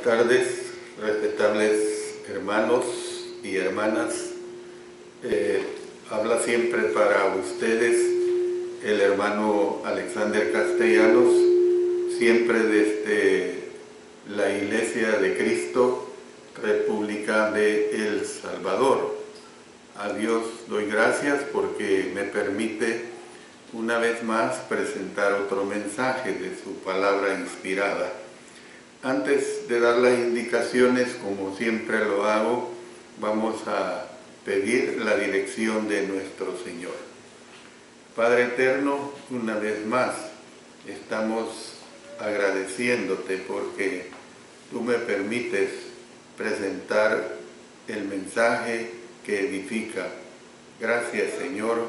Buenas tardes, respetables hermanos y hermanas. Habla siempre para ustedes el hermano Alexander Castellanos, siempre desde la Iglesia de Cristo, República de El Salvador. A Dios doy gracias porque me permite una vez más presentar otro mensaje de su palabra inspirada. Antes de dar las indicaciones, como siempre lo hago, vamos a pedir la dirección de nuestro Señor. Padre eterno, una vez más estamos agradeciéndote porque tú me permites presentar el mensaje que edifica. Gracias, Señor,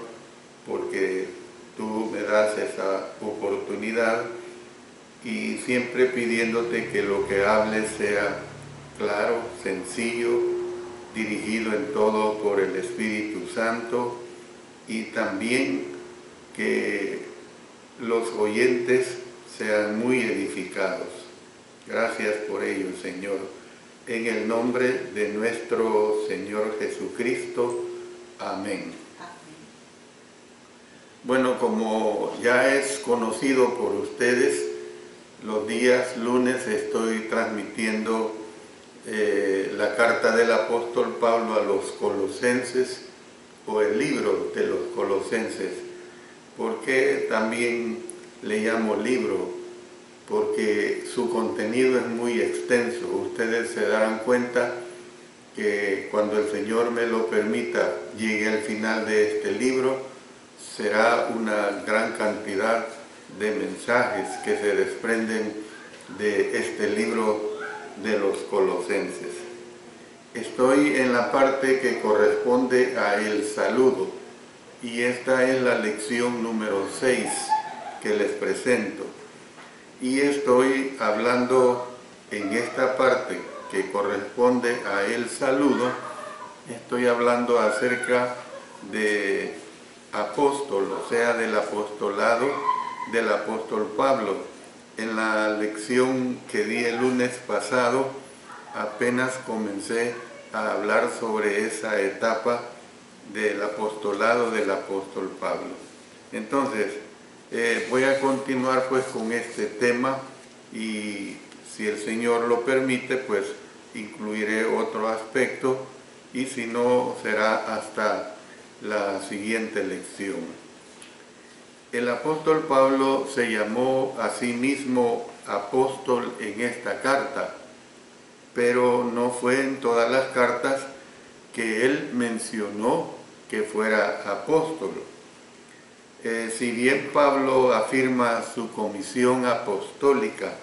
porque tú me das esa oportunidad y siempre pidiéndote que lo que hables sea claro, sencillo, dirigido en todo por el Espíritu Santo, y también que los oyentes sean muy edificados. Gracias por ello, Señor. En el nombre de nuestro Señor Jesucristo. Amén. Bueno, como ya es conocido por ustedes, los días lunes estoy transmitiendo la carta del apóstol Pablo a los Colosenses, o el libro de los Colosenses. ¿Por qué también le llamo libro? Porque su contenido es muy extenso. Ustedes se darán cuenta que cuando el Señor me lo permita, llegue al final de este libro, será una gran cantidad de mensajes que se desprenden de este libro de los Colosenses. Estoy en la parte que corresponde a el saludo, y esta es la lección número 6 que les presento. Y estoy hablando en esta parte que corresponde a el saludo, estoy hablando acerca de apóstol, o sea, del apostolado del apóstol Pablo. En la lección que di el lunes pasado apenas comencé a hablar sobre esa etapa del apostolado del apóstol Pablo. Entonces, voy a continuar pues con este tema, y si el Señor lo permite, pues incluiré otro aspecto, y si no, será hasta la siguiente lección. El apóstol Pablo se llamó a sí mismo apóstol en esta carta, pero no fue en todas las cartas que él mencionó que fuera apóstol. Si bien Pablo afirma su comisión apostólica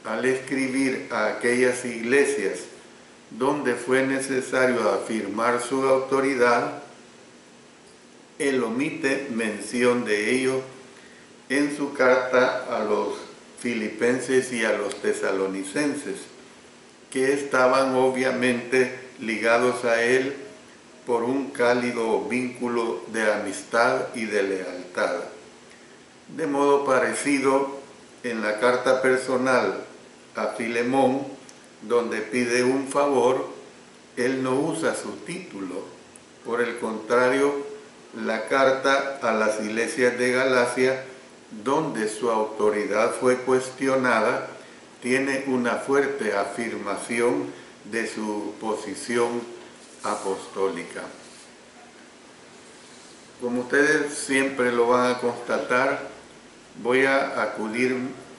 al escribir a aquellas iglesias donde fue necesario afirmar su autoridad, él omite mención de ello en su carta a los filipenses y a los tesalonicenses, que estaban obviamente ligados a él por un cálido vínculo de amistad y de lealtad. De modo parecido, en la carta personal a Filemón, donde pide un favor, él no usa su título. Por el contrario, la carta a las iglesias de Galacia, donde su autoridad fue cuestionada, tiene una fuerte afirmación de su posición apostólica. Como ustedes siempre lo van a constatar, voy a acudir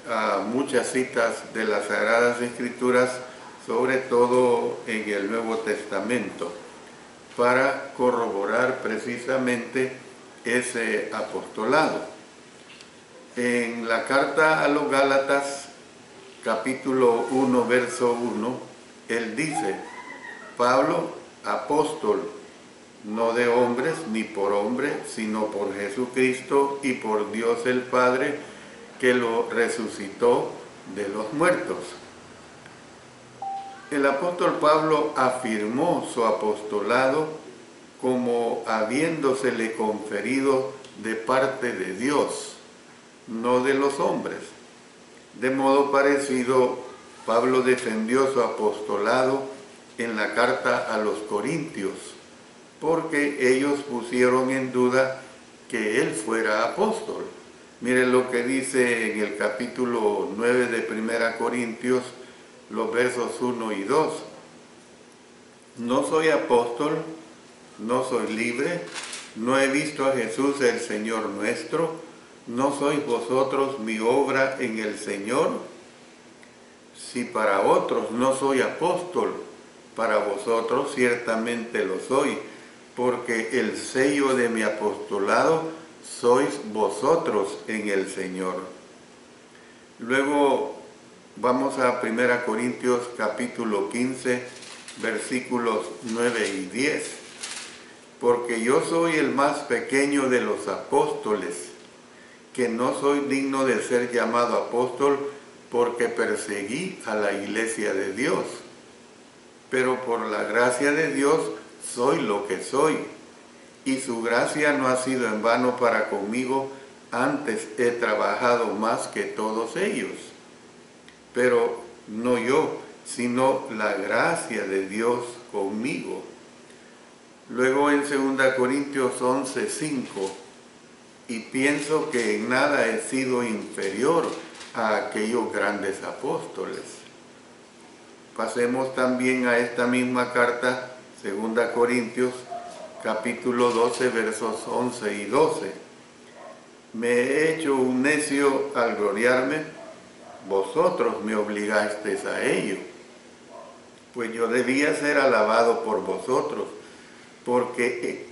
a muchas citas de las Sagradas Escrituras, sobre todo en el Nuevo Testamento, para corroborar precisamente ese apostolado. En la carta a los Gálatas, capítulo 1, verso 1, él dice: Pablo, apóstol, no de hombres ni por hombre, sino por Jesucristo y por Dios el Padre, que lo resucitó de los muertos. El apóstol Pablo afirmó su apostolado como habiéndosele conferido de parte de Dios, no de los hombres. De modo parecido, Pablo defendió su apostolado en la carta a los Corintios, porque ellos pusieron en duda que él fuera apóstol. Miren lo que dice en el capítulo 9 de 1 Corintios, los versos 1 y 2. No soy apóstol, no soy libre, no he visto a Jesús el Señor nuestro, ¿no sois vosotros mi obra en el Señor? Si para otros no soy apóstol, para vosotros ciertamente lo soy, porque el sello de mi apostolado sois vosotros en el Señor. Luego vamos a 1 Corintios capítulo 15, versículos 9 y 10. Porque yo soy el más pequeño de los apóstoles, que no soy digno de ser llamado apóstol, porque perseguí a la iglesia de Dios. Pero por la gracia de Dios soy lo que soy, y su gracia no ha sido en vano para conmigo, antes he trabajado más que todos ellos. Pero no yo, sino la gracia de Dios conmigo. Luego en 2 Corintios 11:5, y pienso que en nada he sido inferior a aquellos grandes apóstoles. Pasemos también a esta misma carta, 2 Corintios, capítulo 12, versos 11 y 12. Me he hecho un necio al gloriarme, vosotros me obligasteis a ello, pues yo debía ser alabado por vosotros, porque,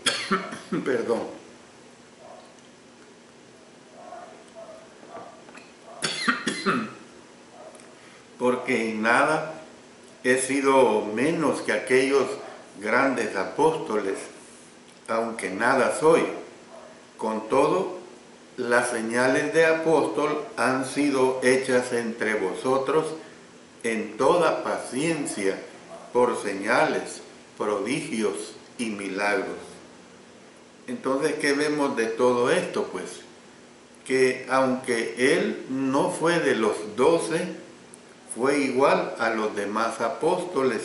porque en nada he sido menos que aquellos grandes apóstoles, aunque nada soy. Con todo, las señales de apóstol han sido hechas entre vosotros en toda paciencia, por señales, prodigios y milagros. Entonces, ¿qué vemos de todo esto? Pues que aunque él no fue de los 12, fue igual a los demás apóstoles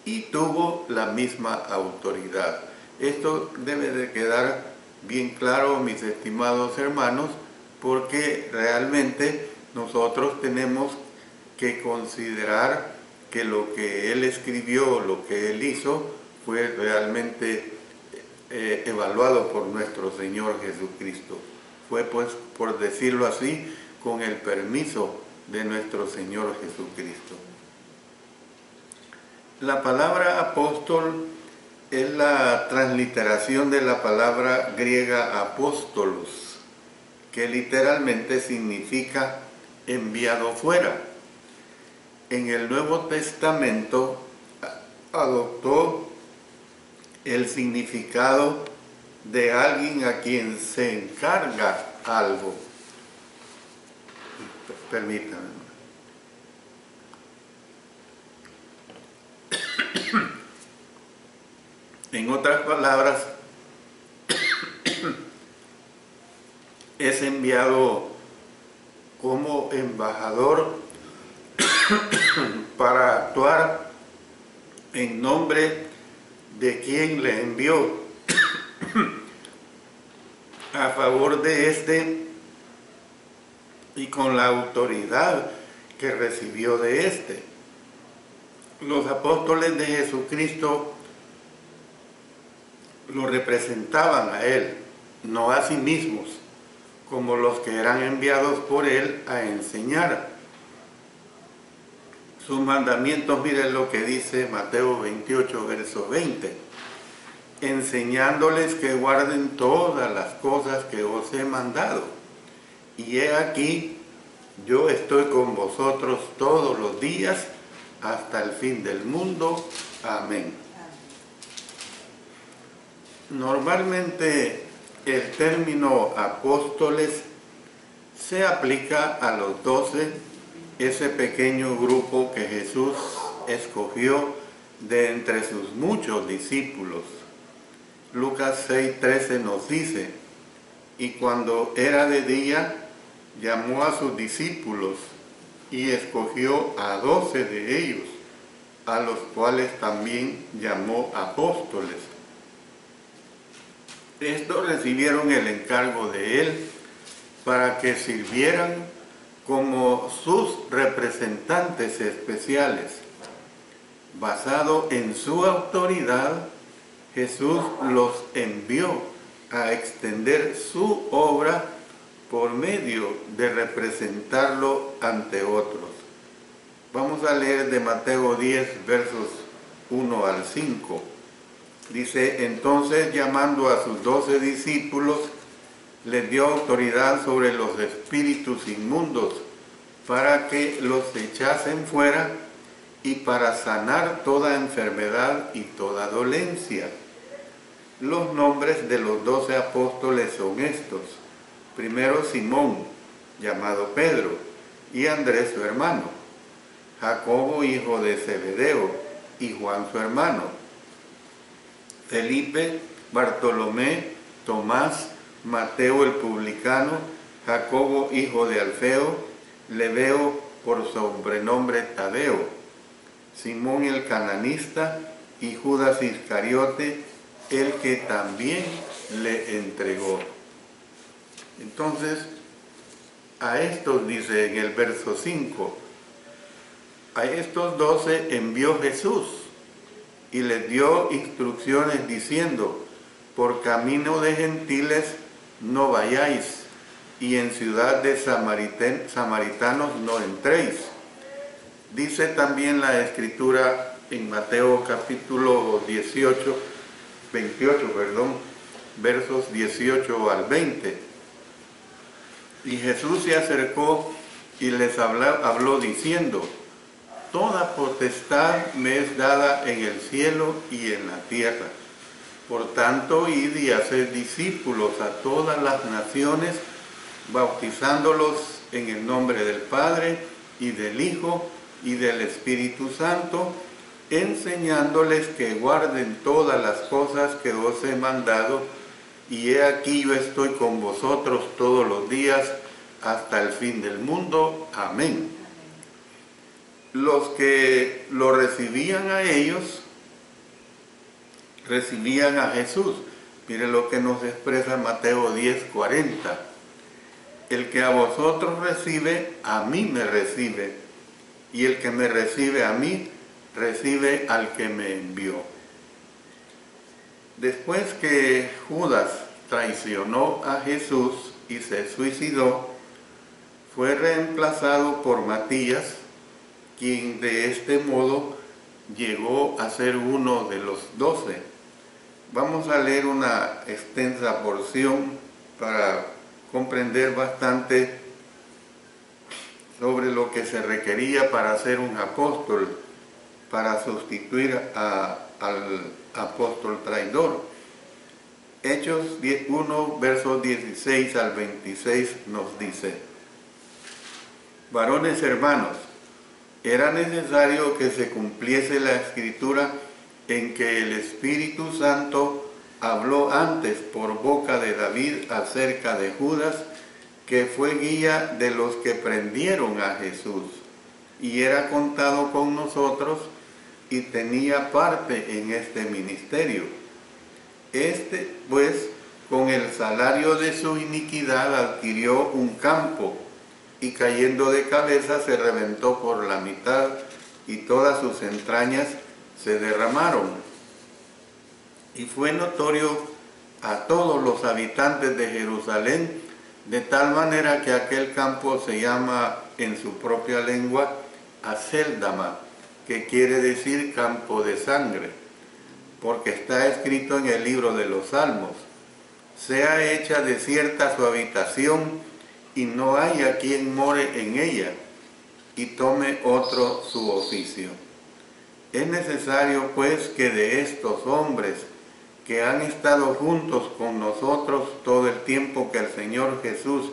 y tuvo la misma autoridad. Esto debe de quedar bien claro, mis estimados hermanos, porque realmente nosotros tenemos que considerar que lo que él escribió, lo que él hizo, fue realmente evaluado por nuestro Señor Jesucristo. Fue, pues, por decirlo así, con el permiso de nuestro Señor Jesucristo. La palabra apóstol es la transliteración de la palabra griega apóstolos, que literalmente significa enviado fuera. En el Nuevo Testamento adoptó el significado de alguien a quien se encarga algo. Permítanme. En otras palabras, es enviado como embajador para actuar en nombre de quien le envió a favor de éste y con la autoridad que recibió de éste. Los apóstoles de Jesucristo lo representaban a él, no a sí mismos, como los que eran enviados por él a enseñar. Sus mandamientos, miren lo que dice Mateo 28, verso 20. Enseñándoles que guarden todas las cosas que os he mandado. Y he aquí, yo estoy con vosotros todos los días hasta el fin del mundo. Amén. Normalmente el término apóstoles se aplica a los 12, ese pequeño grupo que Jesús escogió de entre sus muchos discípulos. Lucas 6:13 nos dice, y cuando era de día, llamó a sus discípulos y escogió a 12 de ellos, a los cuales también llamó apóstoles. Estos recibieron el encargo de él para que sirvieran como sus representantes especiales. Basado en su autoridad, Jesús los envió a extender su obra por medio de representarlo ante otros. Vamos a leer de Mateo 10, versos 1 al 5. Dice: entonces, llamando a sus 12 discípulos, les dio autoridad sobre los espíritus inmundos para que los echasen fuera y para sanar toda enfermedad y toda dolencia. Los nombres de los 12 apóstoles son estos: primero, Simón, llamado Pedro, y Andrés su hermano, Jacobo, hijo de Zebedeo, y Juan su hermano, Felipe, Bartolomé, Tomás, Mateo el publicano, Jacobo, hijo de Alfeo, Lebeo, por sobrenombre Tadeo, Simón el cananista, y Judas Iscariote, el que también le entregó. Entonces, a estos dice en el verso 5, a estos 12 envió Jesús y les dio instrucciones diciendo: por camino de gentiles no vayáis, y en ciudad de samaritanos no entréis. Dice también la Escritura en Mateo capítulo 28, versos 18 al 20. Y Jesús se acercó y les habló diciendo: toda potestad me es dada en el cielo y en la tierra. Por tanto, id y haced discípulos a todas las naciones, bautizándolos en el nombre del Padre, y del Hijo, y del Espíritu Santo, enseñándoles que guarden todas las cosas que os he mandado, y he aquí yo estoy con vosotros todos los días, hasta el fin del mundo. Amén. Los que lo recibían a ellos, recibían a Jesús. Mire lo que nos expresa Mateo 10:40. El que a vosotros recibe, a mí me recibe, y el que me recibe a mí, recibe al que me envió. Después que Judas traicionó a Jesús y se suicidó, fue reemplazado por Matías, quien de este modo llegó a ser uno de los 12. Vamos a leer una extensa porción para comprender bastante sobre lo que se requería para ser un apóstol, para sustituir al apóstol traidor. Hechos 1, versos 16 al 26 nos dice: varones hermanos, era necesario que se cumpliese la Escritura en que el Espíritu Santo habló antes por boca de David acerca de Judas, que fue guía de los que prendieron a Jesús, y era contado con nosotros y tenía parte en este ministerio. Este, pues, con el salario de su iniquidad adquirió un campo, y cayendo de cabeza se reventó por la mitad, y todas sus entrañas se derramaron. Y fue notorio a todos los habitantes de Jerusalén, de tal manera que aquel campo se llama en su propia lengua Acéldama, que quiere decir campo de sangre, porque está escrito en el libro de los Salmos: sea hecha desierta su habitación, y no haya quien more en ella, y tome otro su oficio. Es necesario, pues, que de estos hombres que han estado juntos con nosotros todo el tiempo que el Señor Jesús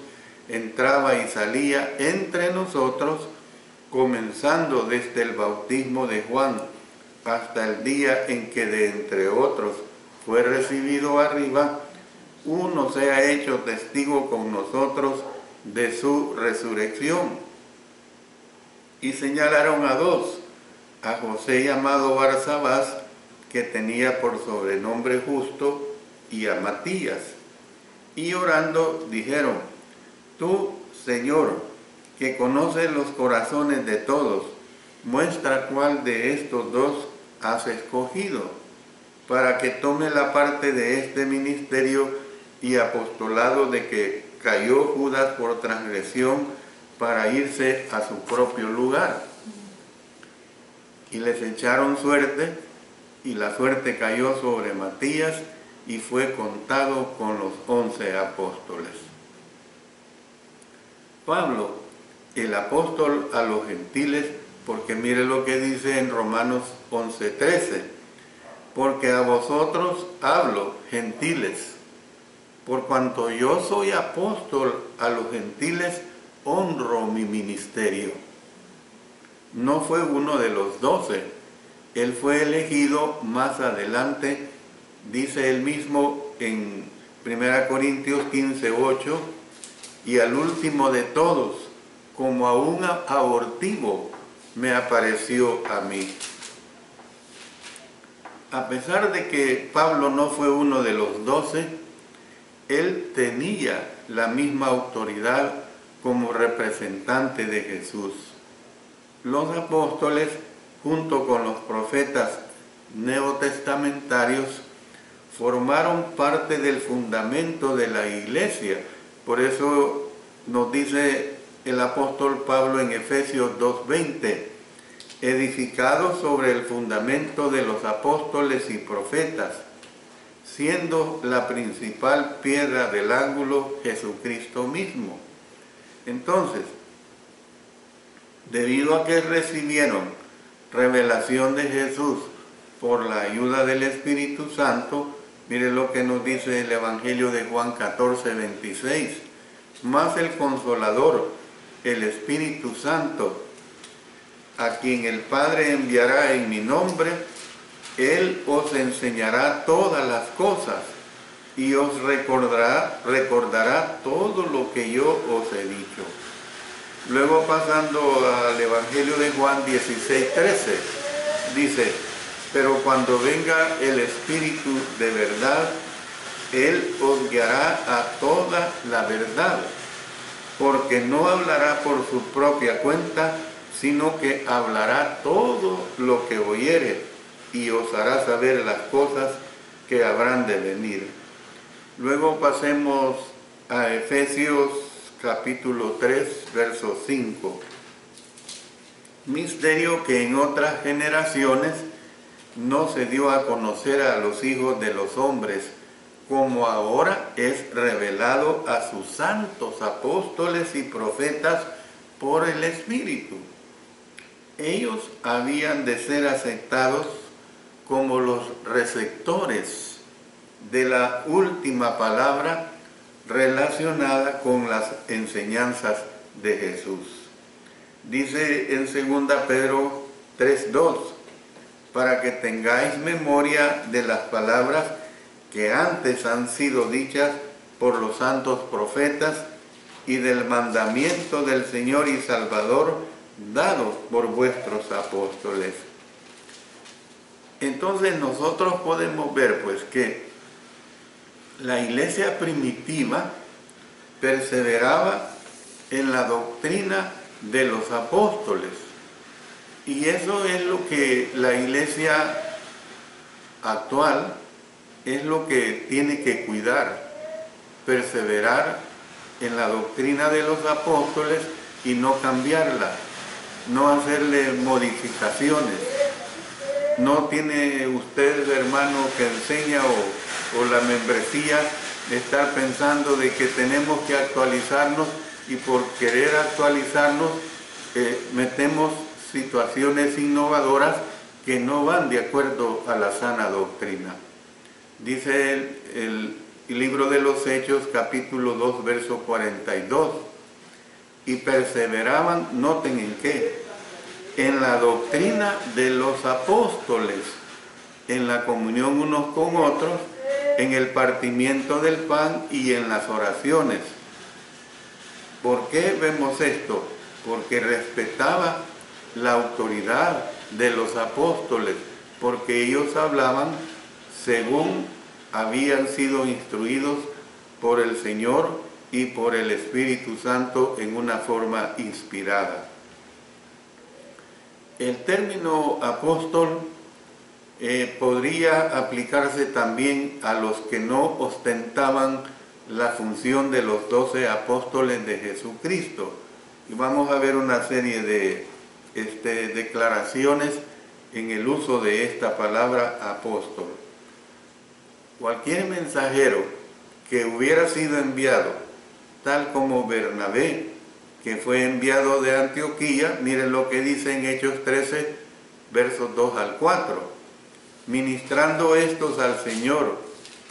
entraba y salía entre nosotros, comenzando desde el bautismo de Juan hasta el día en que de entre otros fue recibido arriba, uno sea hecho testigo con nosotros de su resurrección. y señalaron a dos, a José llamado Barsabás, que tenía por sobrenombre Justo, y a Matías. Y orando dijeron: Tú, Señor, que conoces los corazones de todos, muestra cuál de estos dos has escogido, para que tome la parte de este ministerio y apostolado de que cayó Judas por transgresión para irse a su propio lugar. Y les echaron suerte, y la suerte cayó sobre Matías, y fue contado con los 11 apóstoles. Pablo, el apóstol a los gentiles, porque mire lo que dice en Romanos 11:13, porque a vosotros hablo, gentiles, por cuanto yo soy apóstol a los gentiles, honro mi ministerio. No fue uno de los 12, él fue elegido más adelante, dice él mismo en 1 Corintios 15:8, y al último de todos, como a un abortivo, me apareció a mí. A pesar de que Pablo no fue uno de los 12, él tenía la misma autoridad como representante de Jesús. Los apóstoles, junto con los profetas neotestamentarios, formaron parte del fundamento de la iglesia. Por eso nos dice el apóstol Pablo en Efesios 2:20, edificados sobre el fundamento de los apóstoles y profetas, siendo la principal piedra del ángulo Jesucristo mismo. Entonces, debido a que recibieron revelación de Jesús por la ayuda del Espíritu Santo, mire lo que nos dice el Evangelio de Juan 14:26, más el Consolador, el Espíritu Santo, a quien el Padre enviará en mi nombre, Él os enseñará todas las cosas y os recordará todo lo que yo os he dicho. Luego, pasando al Evangelio de Juan 16:13, dice: pero cuando venga el Espíritu de verdad, Él os guiará a toda la verdad, porque no hablará por su propia cuenta, sino que hablará todo lo que oyere, y os hará saber las cosas que habrán de venir. Luego pasemos a Efesios capítulo 3, verso 5. Misterio que en otras generaciones no se dio a conocer a los hijos de los hombres, como ahora es revelado a sus santos apóstoles y profetas por el Espíritu. Ellos habían de ser aceptados como los receptores de la última palabra relacionada con las enseñanzas de Jesús. Dice en 2 Pedro 3:2, para que tengáis memoria de las palabras que antes han sido dichas por los santos profetas y del mandamiento del Señor y Salvador dado por vuestros apóstoles. Entonces nosotros podemos ver pues que la iglesia primitiva perseveraba en la doctrina de los apóstoles, y eso es lo que la iglesia actual es lo que tiene que cuidar, perseverar en la doctrina de los apóstoles y no cambiarla, no hacerle modificaciones. No tiene usted, hermano, que enseña o la membresía de estar pensando de que tenemos que actualizarnos, y por querer actualizarnos metemos situaciones innovadoras que no van de acuerdo a la sana doctrina. Dice el libro de los Hechos, capítulo 2, verso 42, y perseveraban, noten en qué, en la doctrina de los apóstoles, en la comunión unos con otros, en el partimiento del pan y en las oraciones. ¿Por qué vemos esto? Porque respetaba la autoridad de los apóstoles, porque ellos hablaban según habían sido instruidos por el Señor y por el Espíritu Santo en una forma inspirada. El término apóstol podría aplicarse también a los que no ostentaban la función de los 12 apóstoles de Jesucristo. Y vamos a ver una serie de declaraciones en el uso de esta palabra apóstol. Cualquier mensajero que hubiera sido enviado, tal como Bernabé, que fue enviado de Antioquía, miren lo que dice en Hechos 13, versos 2 al 4. Ministrando estos al Señor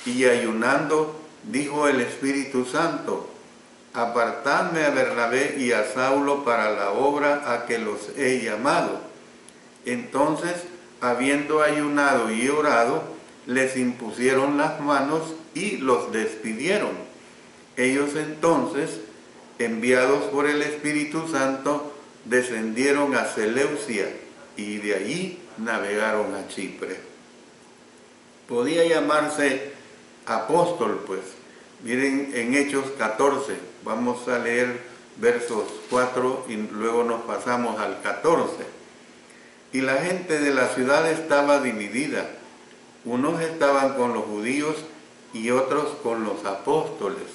y ayunando, dijo el Espíritu Santo: apartadme a Bernabé y a Saulo para la obra a que los he llamado. Entonces, habiendo ayunado y orado, les impusieron las manos y los despidieron. Ellos entonces, enviados por el Espíritu Santo, descendieron a Seleucia y de allí navegaron a Chipre. Podía llamarse apóstol, pues. Miren en Hechos 14, vamos a leer versos 4 y luego nos pasamos al 14. Y la gente de la ciudad estaba dividida. Unos estaban con los judíos y otros con los apóstoles.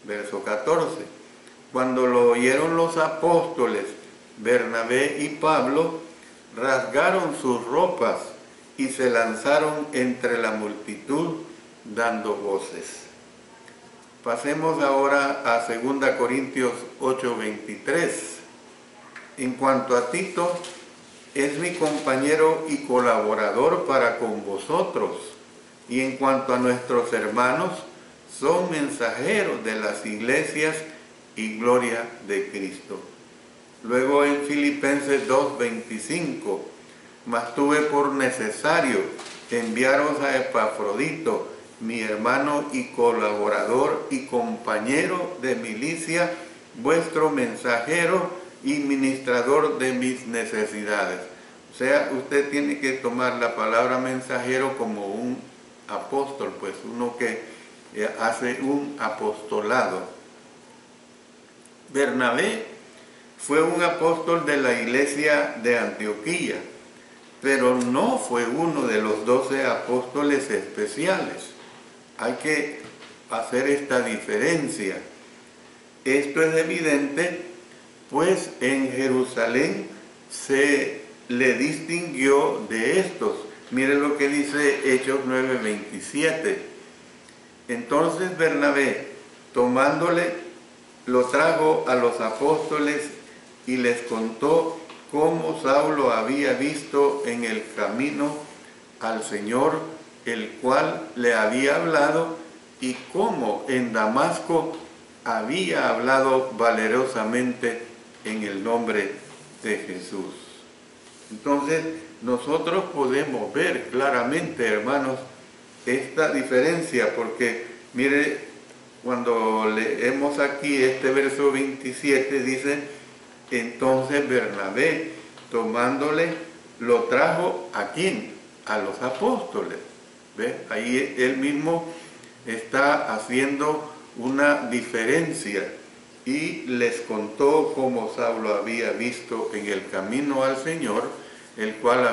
Verso 14. Cuando lo oyeron los apóstoles, Bernabé y Pablo, rasgaron sus ropas y se lanzaron entre la multitud dando voces. Pasemos ahora a 2 Corintios 8:23. En cuanto a Tito, es mi compañero y colaborador para con vosotros, y en cuanto a nuestros hermanos, son mensajeros de las iglesias y gloria de Cristo. Luego en Filipenses 2:25, mas tuve por necesario enviaros a Epafrodito, mi hermano y colaborador y compañero de milicia, vuestro mensajero y ministrador de mis necesidades. O sea, usted tiene que tomar la palabra mensajero como un apóstol, pues uno que hace un apostolado. Bernabé fue un apóstol de la iglesia de Antioquía, pero no fue uno de los 12 apóstoles especiales. Hay que hacer esta diferencia. Esto es evidente, pues en Jerusalén se le distinguió de estos. Miren lo que dice Hechos 9:27. Entonces Bernabé, tomándole, lo trajo a los apóstoles y les contó cómo Saulo había visto en el camino al Señor, el cual le había hablado, y cómo en Damasco había hablado valerosamente en el nombre de Jesús. Entonces, nosotros podemos ver claramente, hermanos, esta diferencia, porque, mire, cuando leemos aquí este verso 27, dice: entonces Bernabé, tomándole, lo trajo ¿a quién? A los apóstoles. ¿Ve? Ahí él mismo está haciendo una diferencia y les contó cómo Saulo había visto en el camino al Señor, el cual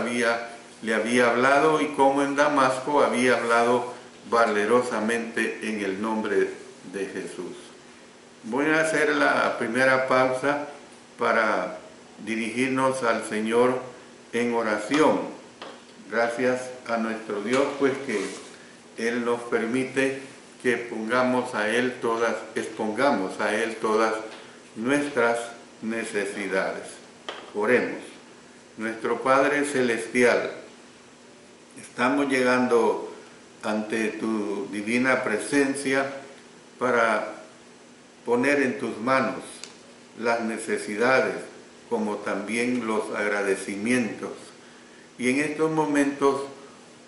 le había hablado, y cómo en Damasco había hablado valerosamente en el nombre de Jesús. Voy a hacer la primera pausa para dirigirnos al Señor en oración. Gracias a nuestro Dios, pues que Él nos permite que expongamos a Él todas nuestras necesidades. Oremos. Nuestro Padre Celestial, estamos llegando ante tu divina presencia para poner en tus manos las necesidades, como también los agradecimientos. Y en estos momentos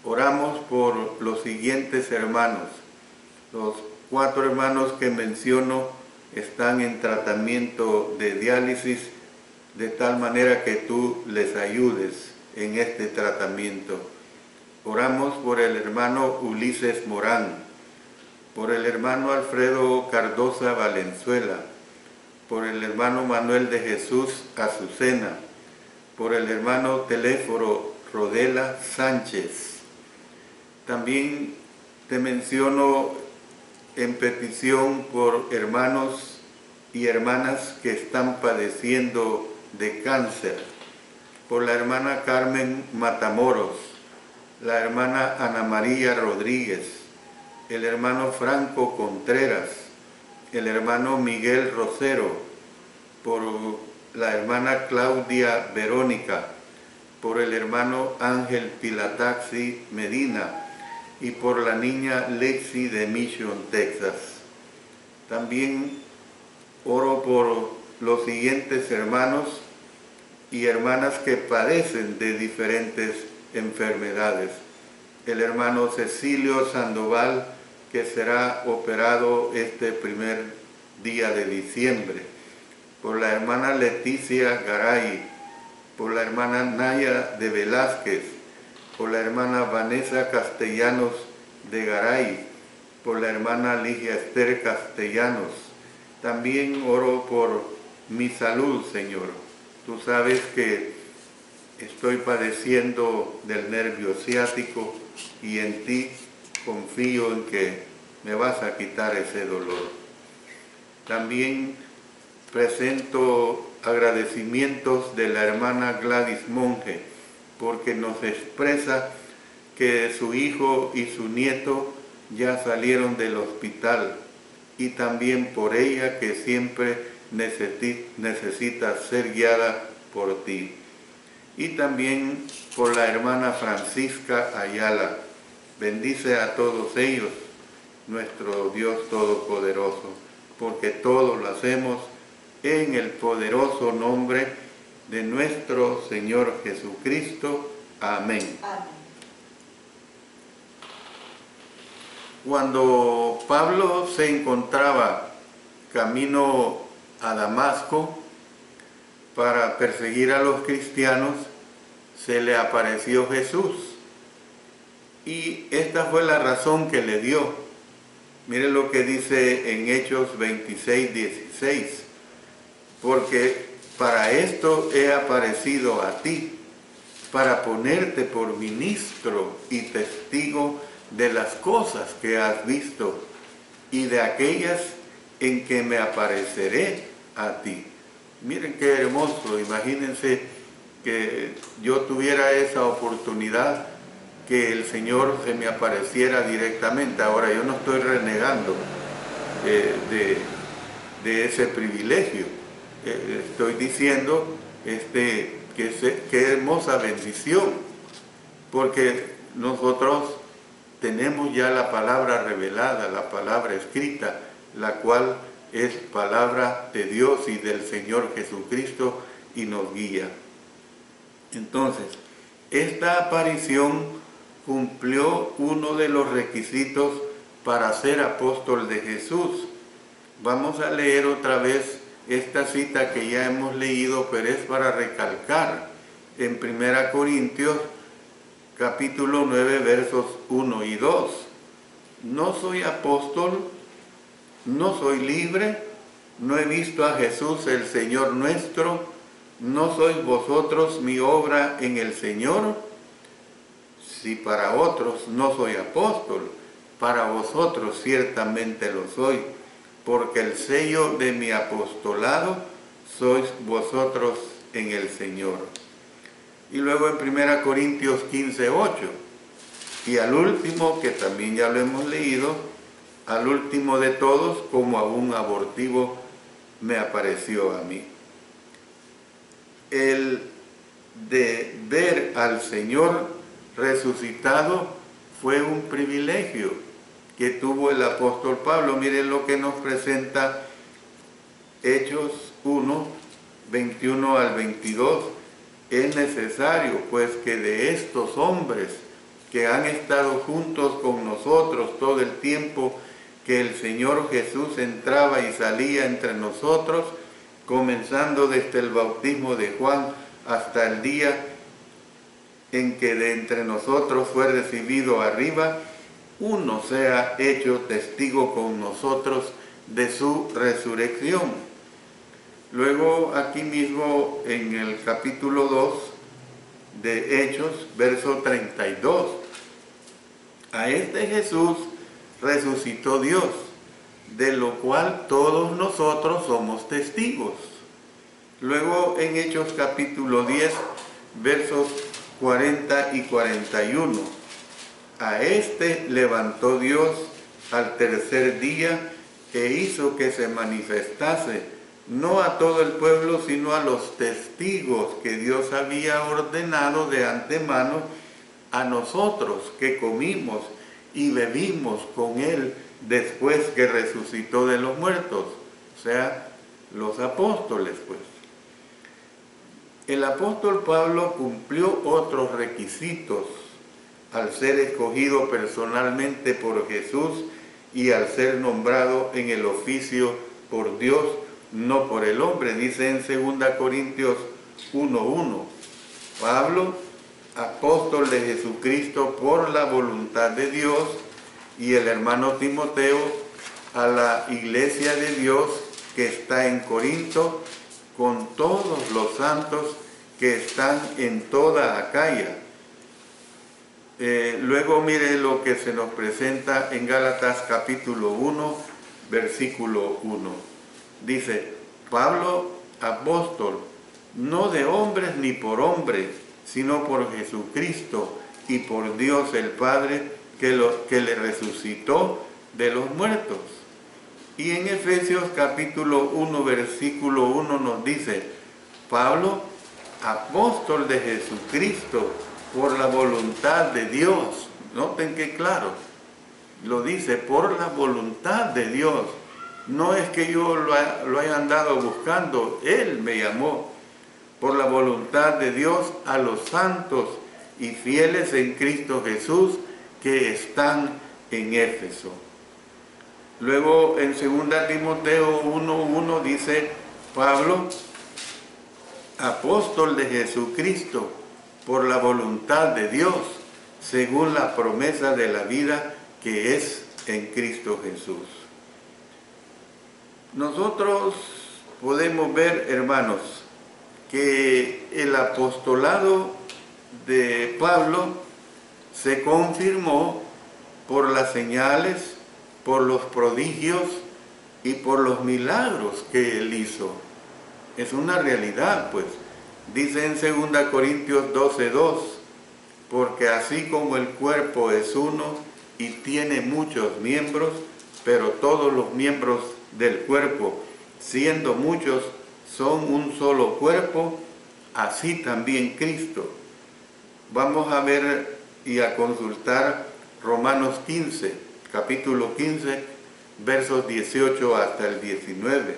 oramos por los siguientes hermanos. Los 4 hermanos que menciono están en tratamiento de diálisis de tal manera que tú les ayudes en este tratamiento. Oramos por el hermano Ulises Morán, por el hermano Alfredo Cardosa Valenzuela, por el hermano Manuel de Jesús Azucena, por el hermano Teléforo Rodela Sánchez. También te menciono en petición por hermanos y hermanas que están padeciendo de cáncer, por la hermana Carmen Matamoros, la hermana Ana María Rodríguez, el hermano Franco Contreras, el hermano Miguel Rosero, por la hermana Claudia Verónica, por el hermano Ángel Pilataxi Medina y por la niña Lexi de Mission, Texas. También oro por los siguientes hermanos y hermanas que padecen de diferentes enfermedades. El hermano Cecilio Sandoval, que será operado este primer día de diciembre, por la hermana Leticia Garay, por la hermana Naya de Velázquez, por la hermana Vanessa Castellanos de Garay, por la hermana Ligia Esther Castellanos. También oro por mi salud, Señor. Tú sabes que estoy padeciendo del nervio ciático y en ti confío en que me vas a quitar ese dolor. También presento agradecimientos de la hermana Gladys Monge, porque nos expresa que su hijo y su nieto ya salieron del hospital, y también por ella, que siempre necesita ser guiada por ti. Y también por la hermana Francisca Ayala. Bendice a todos ellos, nuestro Dios Todopoderoso, porque todo lo hacemos en el poderoso nombre de nuestro Señor Jesucristo. Amén. Amén. Cuando Pablo se encontraba camino a Damasco para perseguir a los cristianos, se le apareció Jesús. Y esta fue la razón que le dio. Miren lo que dice en Hechos 26:16. Porque para esto he aparecido a ti, para ponerte por ministro y testigo de las cosas que has visto y de aquellas en que me apareceré a ti. Miren qué hermoso. Imagínense que yo tuviera esa oportunidad, que el Señor se me apareciera directamente. Ahora, yo no estoy renegando de ese privilegio. Estoy diciendo qué hermosa bendición, porque nosotros tenemos ya la palabra revelada, la palabra escrita, la cual es palabra de Dios y del Señor Jesucristo, y nos guía. Entonces, esta aparición cumplió uno de los requisitos para ser apóstol de Jesús. Vamos a leer otra vez esta cita que ya hemos leído, pero es para recalcar en 1 Corintios capítulo 9 versos 1 y 2. No soy apóstol, no soy libre, no he visto a Jesús el Señor nuestro, no sois vosotros mi obra en el Señor. Si para otros no soy apóstol, para vosotros ciertamente lo soy, porque el sello de mi apostolado sois vosotros en el Señor. Y luego en 1 Corintios 15:8, y al último, que también ya lo hemos leído, al último de todos, como a un abortivo, me apareció a mí. El de ver al Señor resucitado fue un privilegio que tuvo el apóstol Pablo. Miren lo que nos presenta Hechos 1, 21 al 22. Es necesario pues que de estos hombres que han estado juntos con nosotros todo el tiempo que el Señor Jesús entraba y salía entre nosotros, comenzando desde el bautismo de Juan hasta el día en que de entre nosotros fue recibido arriba, uno sea hecho testigo con nosotros de su resurrección. Luego aquí mismo en el capítulo 2 de Hechos, verso 32, a este Jesús resucitó Dios, de lo cual todos nosotros somos testigos. Luego en Hechos capítulo 10, versos 40 y 41, a este levantó Dios al tercer día e hizo que se manifestase no a todo el pueblo, sino a los testigos que Dios había ordenado de antemano, a nosotros que comimos y bebimos con Él después que resucitó de los muertos, o sea, los apóstoles, pues. El apóstol Pablo cumplió otros requisitos al ser escogido personalmente por Jesús y al ser nombrado en el oficio por Dios, no por el hombre. Dice en 2 Corintios 1:1, Pablo, apóstol de Jesucristo por la voluntad de Dios, y el hermano Timoteo, a la iglesia de Dios que está en Corinto, con todos los santos que están en toda Acaya. Luego mire lo que se nos presenta en Gálatas capítulo 1, versículo 1. Dice, Pablo, apóstol, no de hombres ni por hombres, sino por Jesucristo y por Dios el Padre, que le resucitó de los muertos. Y en Efesios capítulo 1, versículo 1 nos dice, Pablo, apóstol de Jesucristo, por la voluntad de Dios. Noten qué claro, lo dice, por la voluntad de Dios. No es que yo lo haya andado buscando, Él me llamó. Por la voluntad de Dios a los santos y fieles en Cristo Jesús que están en Éfeso. Luego en 2 Timoteo 1:1 dice, Pablo, apóstol de Jesucristo, por la voluntad de Dios, según la promesa de la vida que es en Cristo Jesús. Nosotros podemos ver, hermanos, que el apostolado de Pablo se confirmó por las señales, por los prodigios y por los milagros que él hizo. Es una realidad, pues. Dice en 2 Corintios 12:2, porque así como el cuerpo es uno y tiene muchos miembros, pero todos los miembros del cuerpo, siendo muchos, son un solo cuerpo, así también Cristo. Vamos a ver y a consultar Romanos 15, capítulo 15, versos 18 hasta el 19.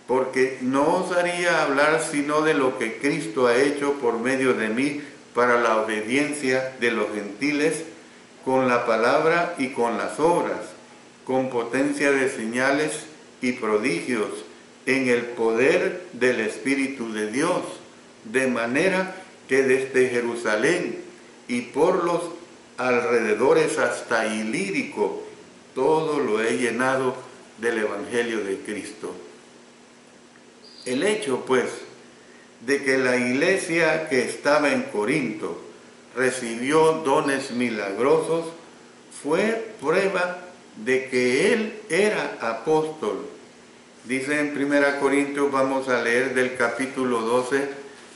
Porque no osaría hablar sino de lo que Cristo ha hecho por medio de mí para la obediencia de los gentiles, con la palabra y con las obras, con potencia de señales y prodigios, en el poder del Espíritu de Dios, de manera que desde Jerusalén y por los alrededores hasta Ilírico, todo lo he llenado del Evangelio de Cristo. El hecho, pues, de que la iglesia que estaba en Corinto recibió dones milagrosos fue prueba de que él era apóstol. Dice en 1 Corintios, vamos a leer del capítulo 12,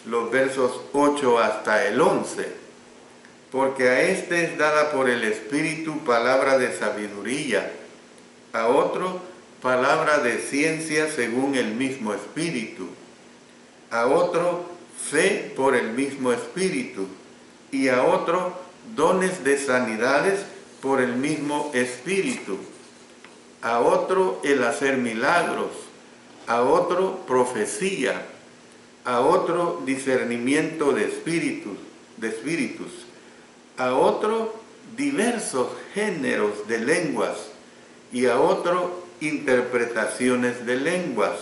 los versos 8 hasta el 11. Porque a este es dada por el Espíritu palabra de sabiduría, a otro palabra de ciencia según el mismo Espíritu, a otro fe por el mismo Espíritu, y a otro dones de sanidades por el mismo Espíritu, a otro el hacer milagros, a otro profecía, a otro discernimiento de espíritus, a otro diversos géneros de lenguas, y a otro interpretaciones de lenguas.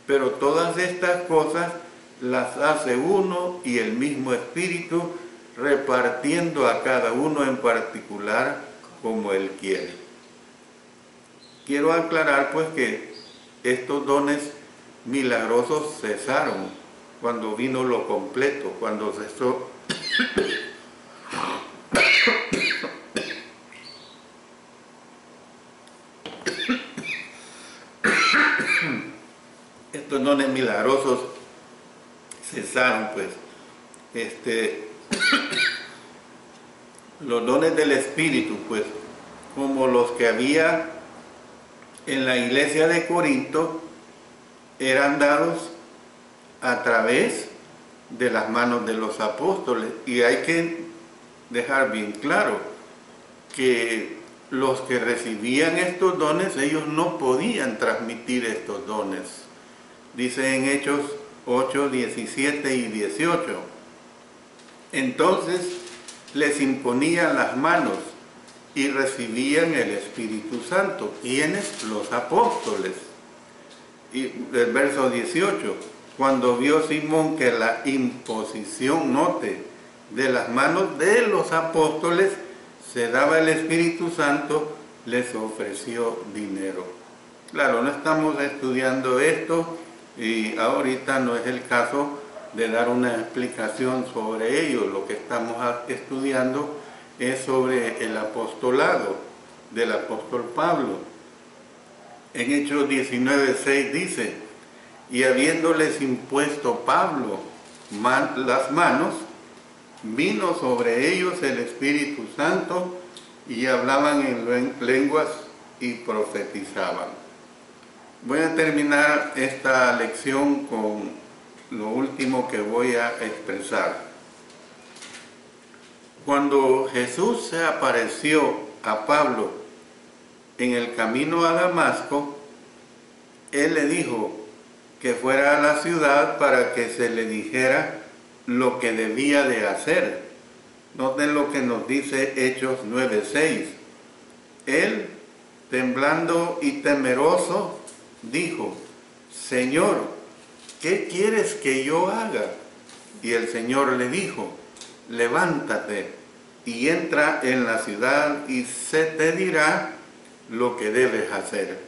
pero todas estas cosas las hace uno y el mismo Espíritu, repartiendo a cada uno en particular como Él quiere. Quiero aclarar pues que estos dones milagrosos cesaron cuando vino lo completo, cuando cesó estos dones milagrosos cesaron pues. Los dones del Espíritu pues, como los que había en la iglesia de Corinto, eran dados a través de las manos de los apóstoles. Y hay que dejar bien claro que los que recibían estos dones, ellos no podían transmitir estos dones. Dice en Hechos 8, 17 y 18. Entonces les imponían las manos y recibían el Espíritu Santo. ¿Quiénes? Los apóstoles. Y el verso 18, cuando vio Simón que la imposición, note, de las manos de los apóstoles se daba el Espíritu Santo, les ofreció dinero. Claro, no estamos estudiando esto y ahorita no es el caso de dar una explicación sobre ello. Lo que estamos estudiando es sobre el apostolado del apóstol Pablo. En Hechos 19:6 dice, y habiéndoles impuesto Pablo las manos, vino sobre ellos el Espíritu Santo y hablaban en lenguas y profetizaban. Voy a terminar esta lección con lo último que voy a expresar. Cuando Jesús se apareció a Pablo en el camino a Damasco, Él le dijo que fuera a la ciudad para que se le dijera lo que debía de hacer. Noten lo que nos dice Hechos 9:6. Él, temblando y temeroso, dijo, Señor, ¿qué quieres que yo haga? Y el Señor le dijo, levántate y entra en la ciudad y se te dirá lo que debes hacer.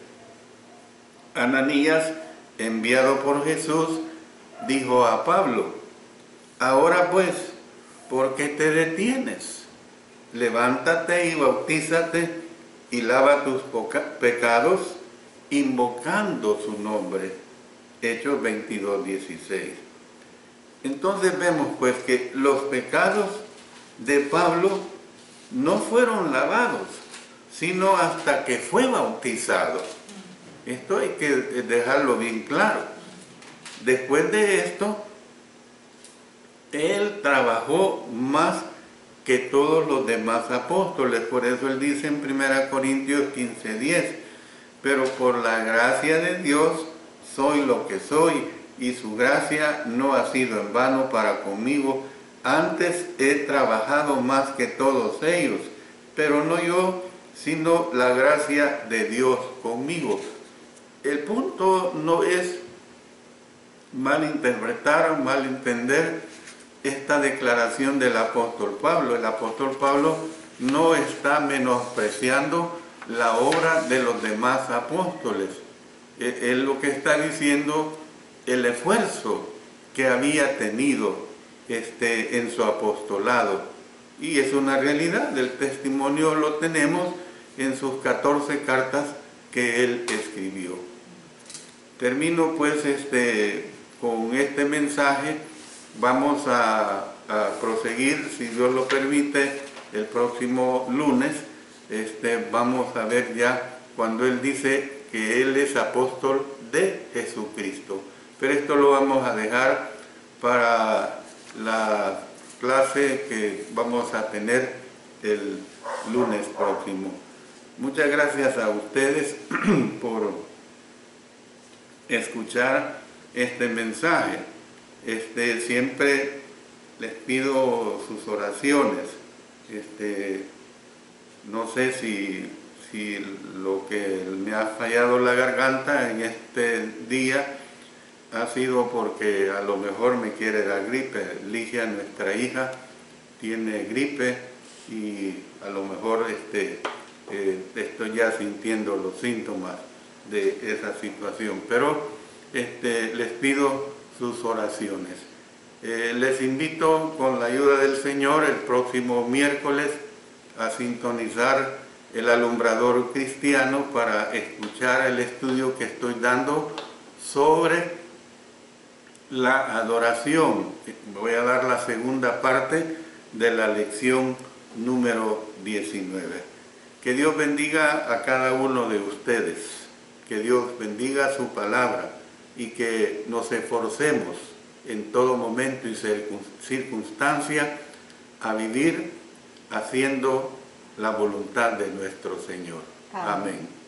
Ananías, enviado por Jesús, dijo a Pablo, ahora pues, ¿por qué te detienes? Levántate y bautízate y lava tus pecados, invocando su nombre. Hechos 22:16. Entonces vemos pues que los pecados de Pablo no fueron lavados, sino hasta que fue bautizado. Esto hay que dejarlo bien claro. Después de esto, él trabajó más que todos los demás apóstoles. Por eso él dice en 1 Corintios 15:10, pero por la gracia de Dios soy lo que soy, y su gracia no ha sido en vano para conmigo. Antes he trabajado más que todos ellos, pero no yo, sino la gracia de Dios conmigo. El punto no es malinterpretar o malentender esta declaración del apóstol Pablo. El apóstol Pablo no está menospreciando la obra de los demás apóstoles. Él lo que está diciendo, el esfuerzo que había tenido en su apostolado. Y es una realidad, el testimonio lo tenemos en sus 14 cartas que él escribió. Termino pues con este mensaje. Vamos a proseguir, si Dios lo permite, el próximo lunes. Vamos a ver ya cuando él dice que él es apóstol de Jesucristo. Pero esto lo vamos a dejar para la clase que vamos a tener el lunes próximo. Muchas gracias a ustedes por escuchar este mensaje. Siempre les pido sus oraciones. No sé si lo que me ha fallado la garganta en este día ha sido porque a lo mejor me quiere dar gripe. Ligia, nuestra hija, tiene gripe y a lo mejor estoy ya sintiendo los síntomas de esa situación. Pero les pido sus oraciones. Les invito con la ayuda del Señor el próximo miércoles a sintonizar el Alumbrador Cristiano para escuchar el estudio que estoy dando sobre la adoración. Voy a dar la segunda parte de la lección número 19. Que Dios bendiga a cada uno de ustedes, que Dios bendiga su palabra y que nos esforcemos en todo momento y circunstancia a vivir haciendo la voluntad de nuestro Señor. Amén.